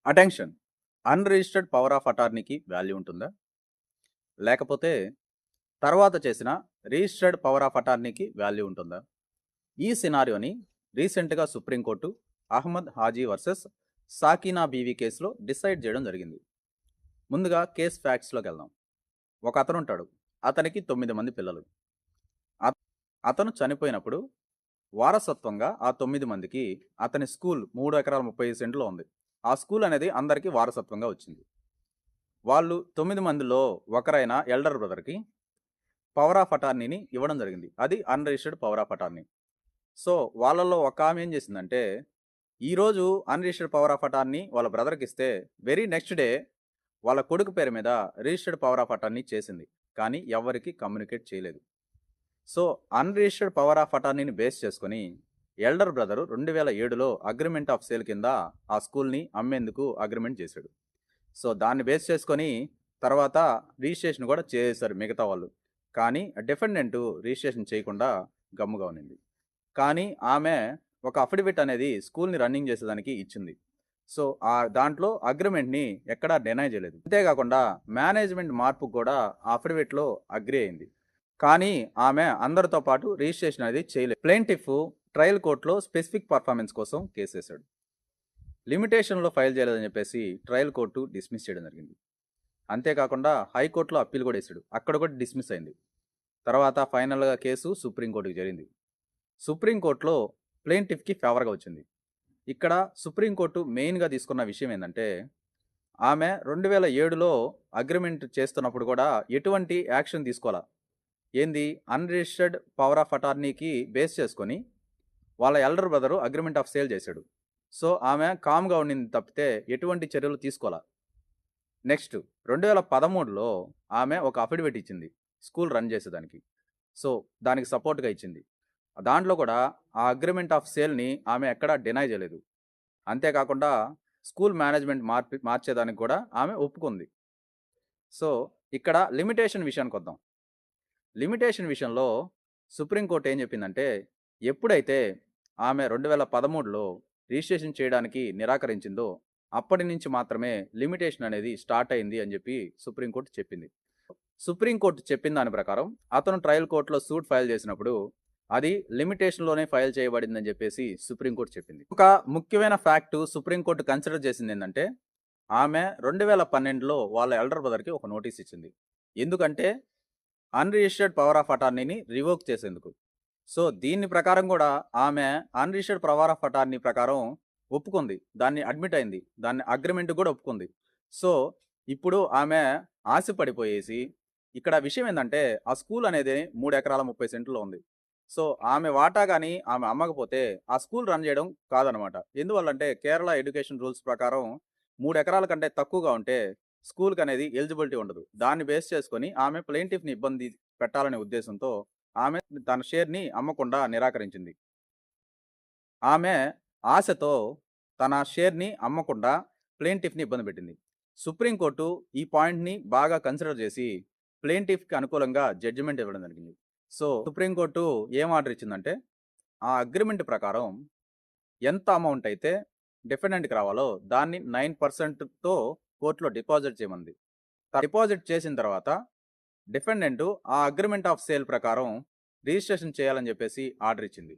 Attention. Unregistered power of అటార్నీకి value ఉంటుందా? లేకపోతే తర్వాత చేసిన రిజిస్టర్డ్ పవర్ ఆఫ్ అటార్నీకి వాల్యూ ఉంటుందా? ఈ సినారియోని రీసెంట్‌గా సుప్రీంకోర్టు అహ్మద్ హాజీ వర్సెస్ సాకీనా బీవీ కేసులో డిసైడ్ చేయడం జరిగింది. ముందుగా కేస్ ఫ్యాక్ట్స్‌లోకి వెళ్దాం. ఒక అతను ఉంటాడు. అతనికి 9 మంది పిల్లలు. అతను చనిపోయినప్పుడు వారసత్వంగా ఆ 9 మందికి అతని స్కూల్ 3 ఎకరాల 35 సెంట్లో ఉంది. ఆ స్కూల్ అనేది అందరికీ వారసత్వంగా వచ్చింది. వాళ్ళు 9 మందిలో ఒకరైన ఎల్డర్ బ్రదర్‌కి పవర్ ఆఫ్ అటార్నీని ఇవ్వడం జరిగింది. అది unregistered power of attorney. So, వాళ్ళలో ఒక ఆమె ఏం చేసిందంటే, ఈరోజు అన్‌రిజిస్టర్డ్ పవర్ ఆఫ్ అటార్నీ వాళ్ళ బ్రదర్‌కి ఇస్తే, వెరీ నెక్స్ట్ డే వాళ్ళ కొడుకు పేరు మీద రిజిస్టర్డ్ పవర్ ఆఫ్ అటార్నీ చేసింది. కానీ ఎవ్వరికీ కమ్యూనికేట్ చేయలేదు. సో, అన్‌రిజిస్టర్డ్ పవర్ ఆఫ్ అటార్నీని బేస్ చేసుకొని ఎల్డర్ బ్రదర్ 2007లో అగ్రిమెంట్ ఆఫ్ సేల్ కింద ఆ స్కూల్‌ని అమ్మేందుకు అగ్రిమెంట్ చేశాడు. సో, దాన్ని బేస్ చేసుకొని తర్వాత రిజిస్ట్రేషన్ కూడా చేసేశారు మిగతా వాళ్ళు. కానీ డిఫెండెంట్ రిజిస్ట్రేషన్ చేయకుండా గమ్ముగా ఉన్నింది. కానీ ఆమె ఒక అఫిడవిట్ అనేది స్కూల్‌ని రన్నింగ్ చేసేదానికి ఇచ్చింది. సో, దాంట్లో అగ్రిమెంట్‌ని ఎక్కడా డినై చేయలేదు. అంతేకాకుండా మేనేజ్మెంట్ మార్పుకు కూడా ఆ అఫిడవిట్‌లో అగ్రీ అయింది. కానీ ఆమె అందరితో పాటు రిజిస్ట్రేషన్ అనేది చేయలేదు. ప్లెయింటిఫ్ ట్రయల్ కోర్టులో స్పెసిఫిక్ పర్ఫార్మెన్స్ కోసం కేసేశాడు. లిమిటేషన్లో ఫైల్ చేయలేదని చెప్పేసి ట్రయల్ కోర్టు డిస్మిస్ చేయడం జరిగింది. అంతేకాకుండా హైకోర్టులో అప్పీల్ కూడా వేసాడు. అక్కడ కూడా డిస్మిస్ అయింది. తర్వాత ఫైనల్గా కేసు సుప్రీంకోర్టుకి జరిగింది. సుప్రీంకోర్టులో ప్లెయింటిఫ్కి ఫేవర్గా వచ్చింది. ఇక్కడ సుప్రీంకోర్టు మెయిన్గా తీసుకున్న విషయం ఏంటంటే, ఆమె 2007లో అగ్రిమెంట్ చేస్తున్నప్పుడు కూడా ఎటువంటి యాక్షన్ తీసుకోవాలా. ఏంది అన్‌రిజిస్టర్డ్ పవర్ ఆఫ్ అటార్నీకి బేస్ చేసుకొని వాళ్ళ elder brother agreement of sale చేశాడు. సో, ఆమె కామ్‌గా ఉండింది తప్పితే ఎటువంటి చర్యలు తీసుకోలా. నెక్స్ట్ 2013లో ఆమె ఒక అఫిడవిట్ ఇచ్చింది స్కూల్ రన్ చేసేదానికి. సో, దానికి సపోర్ట్‌గా ఇచ్చింది. దాంట్లో కూడా ఆ అగ్రిమెంట్ ఆఫ్ సేల్‌ని ఆమె ఎక్కడా డినై చేయలేదు. అంతేకాకుండా స్కూల్ మేనేజ్మెంట్ మార్చేదానికి కూడా ఆమె ఒప్పుకుంది. సో, ఇక్కడ లిమిటేషన్ విషయానికొద్దాం. లిమిటేషన్ విషయంలో సుప్రీంకోర్టు ఏం చెప్పిందంటే, ఎప్పుడైతే ఆమె 2013లో రిజిస్ట్రేషన్ చేయడానికి నిరాకరించిందో అప్పటి నుంచి మాత్రమే లిమిటేషన్ అనేది స్టార్ట్ అయింది అని చెప్పి సుప్రీంకోర్టు చెప్పింది. సుప్రీంకోర్టు చెప్పిన దాని ప్రకారం అతను ట్రయల్ కోర్టులో సూట్ ఫైల్ చేసినప్పుడు అది లిమిటేషన్లోనే ఫైల్ చేయబడిందని చెప్పేసి సుప్రీంకోర్టు చెప్పింది. ఒక ముఖ్యమైన ఫ్యాక్ట్ సుప్రీంకోర్టు కన్సిడర్ చేసింది ఏంటంటే, ఆమె 2012లో వాళ్ళ ఎల్డర్ బ్రదర్కి ఒక నోటీస్ ఇచ్చింది. ఎందుకంటే అన్‌రిజిస్టర్డ్ పవర్ ఆఫ్ అటార్నీని రివోక్ చేసేందుకు. సో, దీని ప్రకారం కూడా ఆమె అన్‌రిజిస్టర్డ్ పవర్ ఆఫ్ అటార్నీ ప్రకారం ఒప్పుకుంది. దాన్ని అడ్మిట్ అయింది. దాన్ని అగ్రిమెంట్ కూడా ఒప్పుకుంది. సో, ఇప్పుడు ఆమె ఆశ పడిపోయేసి ఇక్కడ విషయం ఏందంటే, ఆ స్కూల్ అనేది 3 ఎకరాల 30 సెంట్‌లో ఉంది. సో, ఆమె వాటా గాని ఆమె అమ్మకపోతే ఆ స్కూల్ రన్ చేయడం కాదనమాట. ఎందువల్లంటే కేరళ ఎడ్యుకేషన్ రూల్స్ ప్రకారం 3 ఎకరాల కంటే తక్కువగా ఉంటే స్కూల్‌కనేది ఎలిజిబిలిటీ ఉండదు. దాన్ని బేస్ చేసుకొని ఆమె ప్లెయింటిఫ్‌ని ఇబ్బంది పెట్టాలనే ఉద్దేశంతో ఆమె తన షేర్‌ని అమ్మకుండా నిరాకరించింది. ఆమె ఆశతో తన షేర్‌ని అమ్మకుండా ప్లెయింటిఫ్‌ని ఇబ్బంది పెట్టింది. సుప్రీంకోర్టు ఈ పాయింట్‌ని బాగా కన్సిడర్ చేసి ప్లెయింటిఫ్‌కి అనుకూలంగా జడ్జిమెంట్ ఇవ్వడం జరిగింది. సో, సుప్రీంకోర్టు ఏం ఆర్డర్ ఇచ్చిందంటే, ఆ అగ్రిమెంట్ ప్రకారం ఎంత అమౌంట్ అయితే డిఫెండెంట్‌కి రావాలో దాన్ని 9%తో కోర్టులో డిపాజిట్ చేయమంది. డిపాజిట్ చేసిన తర్వాత డిఫెండెంట్ ఆ అగ్రిమెంట్ ఆఫ్ సేల్ ప్రకారం రిజిస్ట్రేషన్ చేయాలని చెప్పేసి ఆర్డర్ ఇచ్చింది.